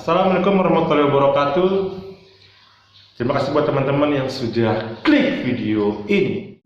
Assalamualaikum warahmatullahi wabarakatuh. Terima kasih buat teman-teman yang sudah klik video ini.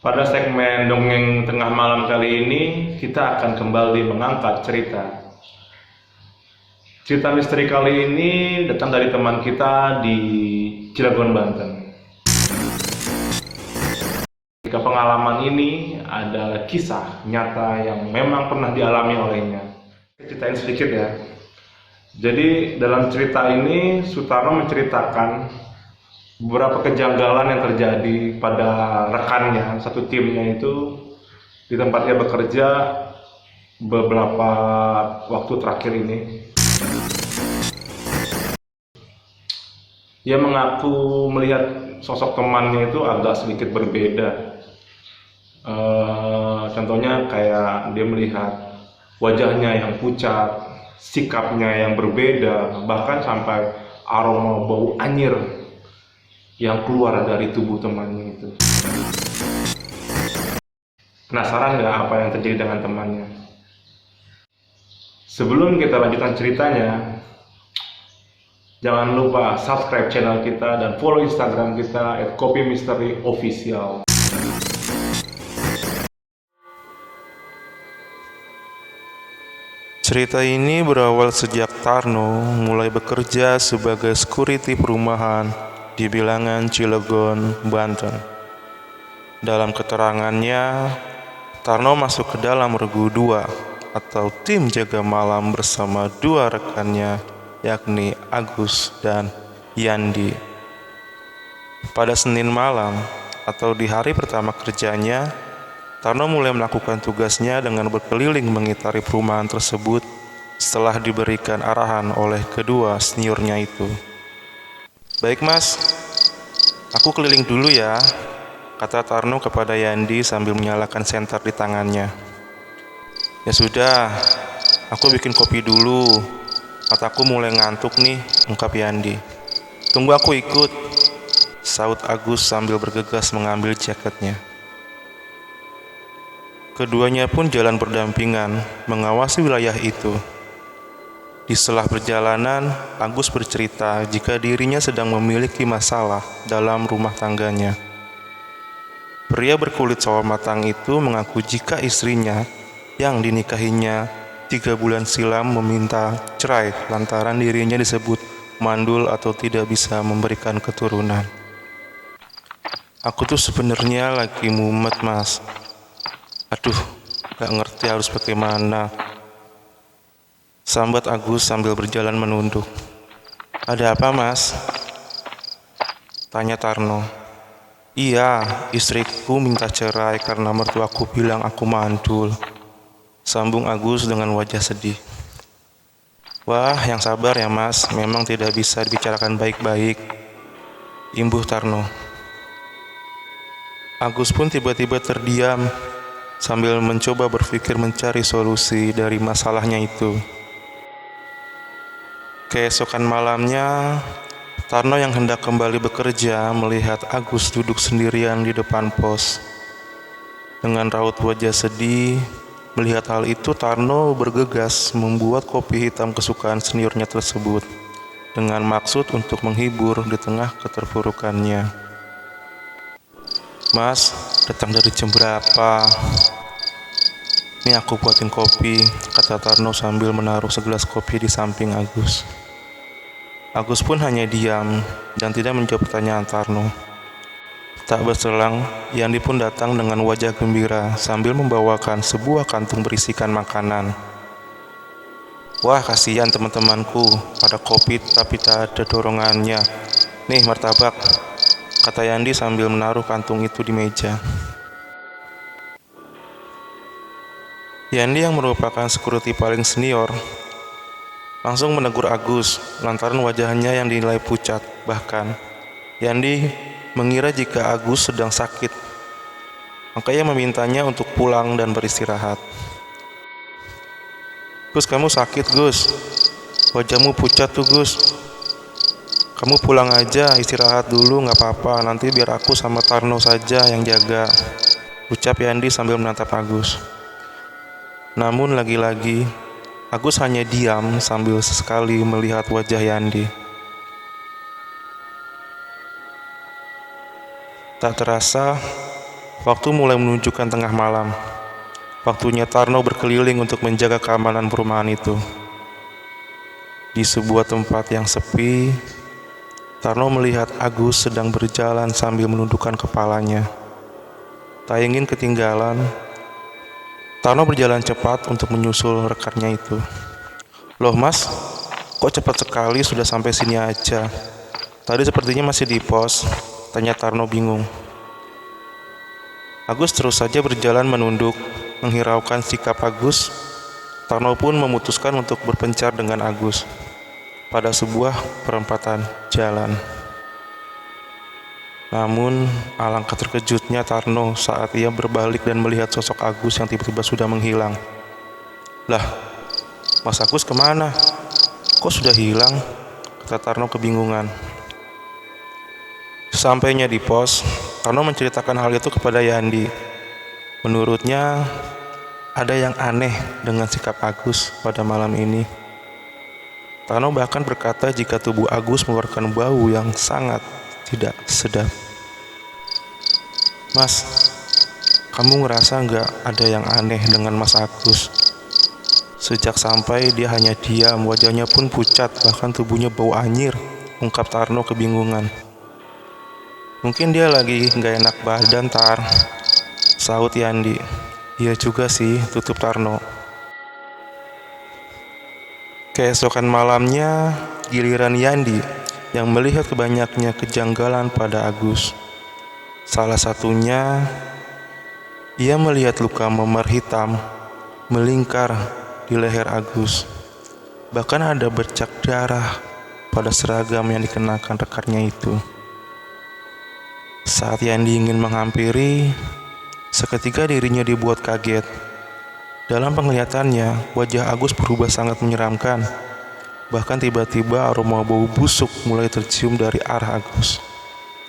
Pada segmen dongeng tengah malam kali ini, kita akan kembali mengangkat cerita. Cerita misteri kali ini datang dari teman kita di Cilegon, Banten. Jika pengalaman ini adalah kisah nyata yang memang pernah dialami olehnya. Ceritain sedikit ya. Jadi dalam cerita ini Sutarno menceritakan beberapa kejanggalan yang terjadi pada rekannya, satu timnya itu di tempat dia bekerja beberapa waktu terakhir ini. Dia mengaku melihat sosok temannya itu agak sedikit berbeda. Contohnya kayak dia melihat wajahnya yang pucat, sikapnya yang berbeda, bahkan sampai aroma bau anyir yang keluar dari tubuh temannya itu. Penasaran nggak apa yang terjadi dengan temannya? Sebelum kita lanjutkan ceritanya, jangan lupa subscribe channel kita dan follow Instagram kita @kopimisteri_official. Cerita ini berawal sejak Tarno mulai bekerja sebagai security perumahan di bilangan Cilegon, Banten. Dalam keterangannya, Tarno masuk ke dalam regu 2 atau tim jaga malam bersama dua rekannya, yakni Agus dan Yandi. Pada Senin malam atau di hari pertama kerjanya, Tarno mulai melakukan tugasnya dengan berkeliling mengitari perumahan tersebut setelah diberikan arahan oleh kedua seniornya itu. "Baik mas, aku keliling dulu ya," kata Tarno kepada Yandi sambil menyalakan senter di tangannya. "Ya sudah, aku bikin kopi dulu. Mataku mulai ngantuk nih," ungkap Yandi. "Tunggu aku ikut," saut Agus sambil bergegas mengambil jaketnya. Keduanya pun jalan berdampingan, mengawasi wilayah itu. Di setelah perjalanan, Agus bercerita jika dirinya sedang memiliki masalah dalam rumah tangganya. Pria berkulit sawo matang itu mengaku jika istrinya yang dinikahinya 3 bulan silam meminta cerai lantaran dirinya disebut mandul atau tidak bisa memberikan keturunan. "Aku tuh sebenarnya lagi mumet mas. Aduh, gak ngerti harus bagaimana," sambat Agus sambil berjalan menunduk. "Ada apa mas?" tanya Tarno. "Iya, istriku minta cerai karena mertuaku bilang aku mandul," sambung Agus dengan wajah sedih. "Wah, yang sabar ya mas, memang tidak bisa dibicarakan baik-baik," imbuh Tarno. Agus pun tiba-tiba terdiam sambil mencoba berpikir mencari solusi dari masalahnya itu. Keesokan malamnya, Tarno yang hendak kembali bekerja melihat Agus duduk sendirian di depan pos. Dengan raut wajah sedih, melihat hal itu Tarno bergegas membuat kopi hitam kesukaan seniornya tersebut dengan maksud untuk menghibur di tengah keterpurukannya. "Mas, datang dari jam berapa? Nih aku buatin kopi," kata Tarno sambil menaruh segelas kopi di samping Agus. Agus pun hanya diam dan tidak menjawab pertanyaan Tarno. Tak berselang, Yandi pun datang dengan wajah gembira sambil membawakan sebuah kantung berisikan makanan. "Wah, kasihan teman-temanku, pada kopi tapi tak ada dorongannya. Nih martabak," kata Yandi sambil menaruh kantung itu di meja. Yandi yang merupakan security paling senior langsung menegur Agus lantaran wajahnya yang dinilai pucat. Bahkan Yandi mengira jika Agus sedang sakit, makanya memintanya untuk pulang dan beristirahat. "Gus, kamu sakit Gus, wajahmu pucat tuh Gus. Kamu pulang aja, istirahat dulu, gak apa-apa. Nanti biar aku sama Tarno saja yang jaga," ucap Yandi sambil menatap Agus. Namun lagi-lagi, Agus hanya diam sambil sesekali melihat wajah Yandi. Tak terasa, waktu mulai menunjukkan tengah malam. Waktunya Tarno berkeliling untuk menjaga keamanan perumahan itu. Di sebuah tempat yang sepi, Tarno melihat Agus sedang berjalan sambil menundukkan kepalanya. Tak ingin ketinggalan, Tarno berjalan cepat untuk menyusul rekannya itu. "Loh mas, kok cepat sekali sudah sampai sini aja? Tadi sepertinya masih di pos," tanya Tarno bingung. Agus terus saja berjalan menunduk. Menghiraukan sikap Agus, Tarno pun memutuskan untuk berpencar dengan Agus pada sebuah perempatan jalan. Namun, alangkah terkejutnya Tarno saat ia berbalik dan melihat sosok Agus yang tiba-tiba sudah menghilang. "Lah, Mas Agus kemana? Kok sudah hilang?" kata Tarno kebingungan. Sesampainya di pos, Tarno menceritakan hal itu kepada Yandi. Menurutnya, ada yang aneh dengan sikap Agus pada malam ini. Tarno bahkan berkata jika tubuh Agus mengeluarkan bau yang sangat tidak sedap. "Mas, kamu ngerasa nggak ada yang aneh dengan Mas Agus? Sejak sampai dia hanya diam, wajahnya pun pucat, bahkan tubuhnya bau anyir," ungkap Tarno kebingungan. "Mungkin dia lagi nggak enak badan, Tar," sahut Yandi. "Iya juga sih," tutup Tarno. Keesokan malamnya, giliran Yandi yang melihat banyaknya kejanggalan pada Agus. Salah satunya, ia melihat luka memar hitam melingkar di leher Agus. Bahkan ada bercak darah pada seragam yang dikenakan rekannya itu. Saat Yandi ingin menghampiri, seketika dirinya dibuat kaget. Dalam penglihatannya, wajah Agus berubah sangat menyeramkan. Bahkan tiba-tiba aroma bau busuk mulai tercium dari arah Agus.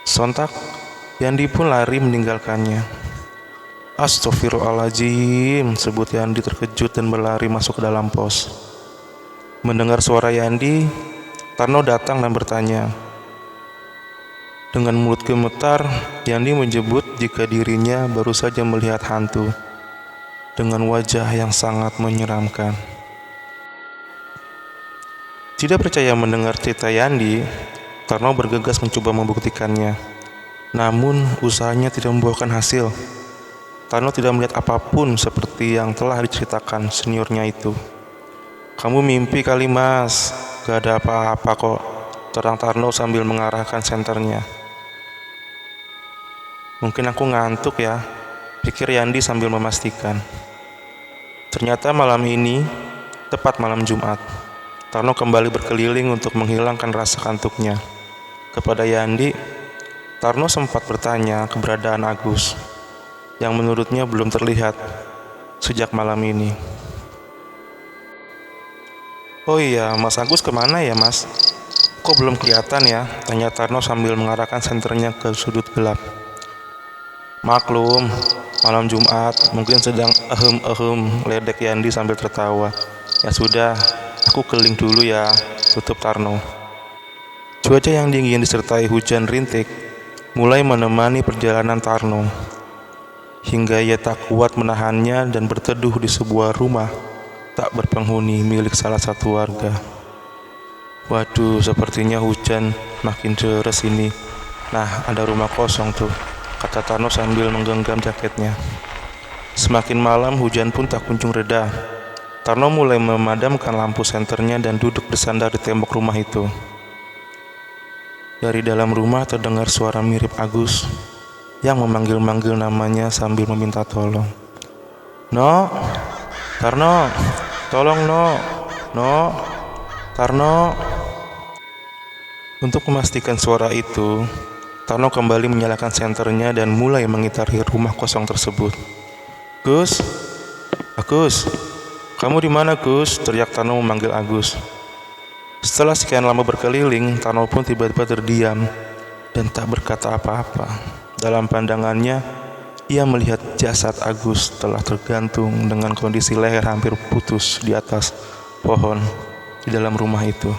Sontak, Yandi pun lari meninggalkannya. "Astagfirullahaladzim," sebut Yandi terkejut dan berlari masuk ke dalam pos. Mendengar suara Yandi, Tarno datang dan bertanya. Dengan mulut gemetar, Yandi menyebut jika dirinya baru saja melihat hantu dengan wajah yang sangat menyeramkan. Tidak percaya mendengar cerita Yandi, Tarno bergegas mencoba membuktikannya. Namun, usahanya tidak membuahkan hasil. Tarno tidak melihat apapun seperti yang telah diceritakan seniornya itu. "Kamu mimpi kali mas, gak ada apa-apa kok," terang Tarno sambil mengarahkan senternya. "Mungkin aku ngantuk ya," pikir Yandi sambil memastikan. Ternyata malam ini, tepat malam Jumat, Tarno kembali berkeliling untuk menghilangkan rasa kantuknya. Kepada Yandi, Tarno sempat bertanya keberadaan Agus, yang menurutnya belum terlihat sejak malam ini. "Oh iya, Mas Agus kemana ya mas? Kok belum kelihatan ya?" tanya Tarno sambil mengarahkan senternya ke sudut gelap. "Maklum, malam Jumat, mungkin sedang ledek Yandi sambil tertawa. "Ya sudah, aku keliling dulu ya," tutup Tarno. Cuaca yang dingin disertai hujan rintik mulai menemani perjalanan Tarno, hingga ia tak kuat menahannya dan berteduh di sebuah rumah tak berpenghuni milik salah satu warga. "Waduh, sepertinya hujan makin deras ini. Nah, ada rumah kosong tuh," kata Tarno sambil menggenggam jaketnya. Semakin malam, hujan pun tak kunjung reda. Tarno mulai memadamkan lampu senternya dan duduk bersandar di tembok rumah itu. Dari dalam rumah terdengar suara mirip Agus yang memanggil-manggil namanya sambil meminta tolong. "No, Tarno, tolong no, Tarno." Untuk memastikan suara itu, Tarno kembali menyalakan senternya dan mulai mengitari rumah kosong tersebut. "Gus, Agus, kamu di mana Gus?" teriak Tarno memanggil Agus. Setelah sekian lama berkeliling, Tarno pun tiba-tiba terdiam dan tak berkata apa-apa. Dalam pandangannya, ia melihat jasad Agus telah tergantung dengan kondisi leher hampir putus di atas pohon di dalam rumah itu.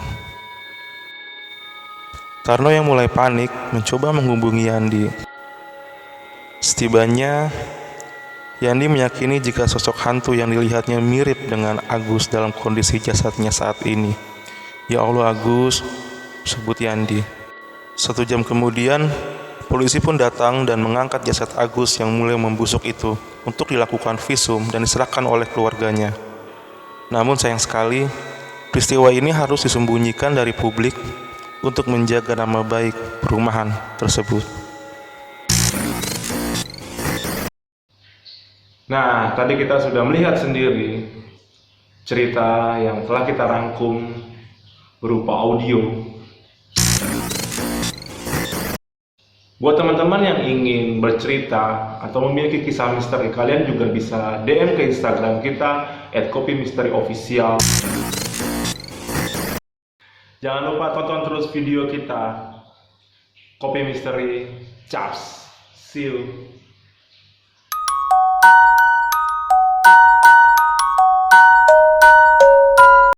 Tarno yang mulai panik mencoba menghubungi Yandi. Setibanya, Yandi meyakini jika sosok hantu yang dilihatnya mirip dengan Agus dalam kondisi jasadnya saat ini. "Ya Allah Agus," sebut Yandi. 1 jam kemudian, polisi pun datang dan mengangkat jasad Agus yang mulai membusuk itu untuk dilakukan visum dan diserahkan oleh keluarganya. Namun sayang sekali, peristiwa ini harus disembunyikan dari publik untuk menjaga nama baik perumahan tersebut. Nah, tadi kita sudah melihat sendiri cerita yang telah kita rangkum berupa audio. Buat teman-teman yang ingin bercerita atau memiliki kisah misteri, kalian juga bisa DM ke Instagram kita @kopimisteri_official. Jangan lupa tonton terus video kita, Kopi Misteri Chaps. See you.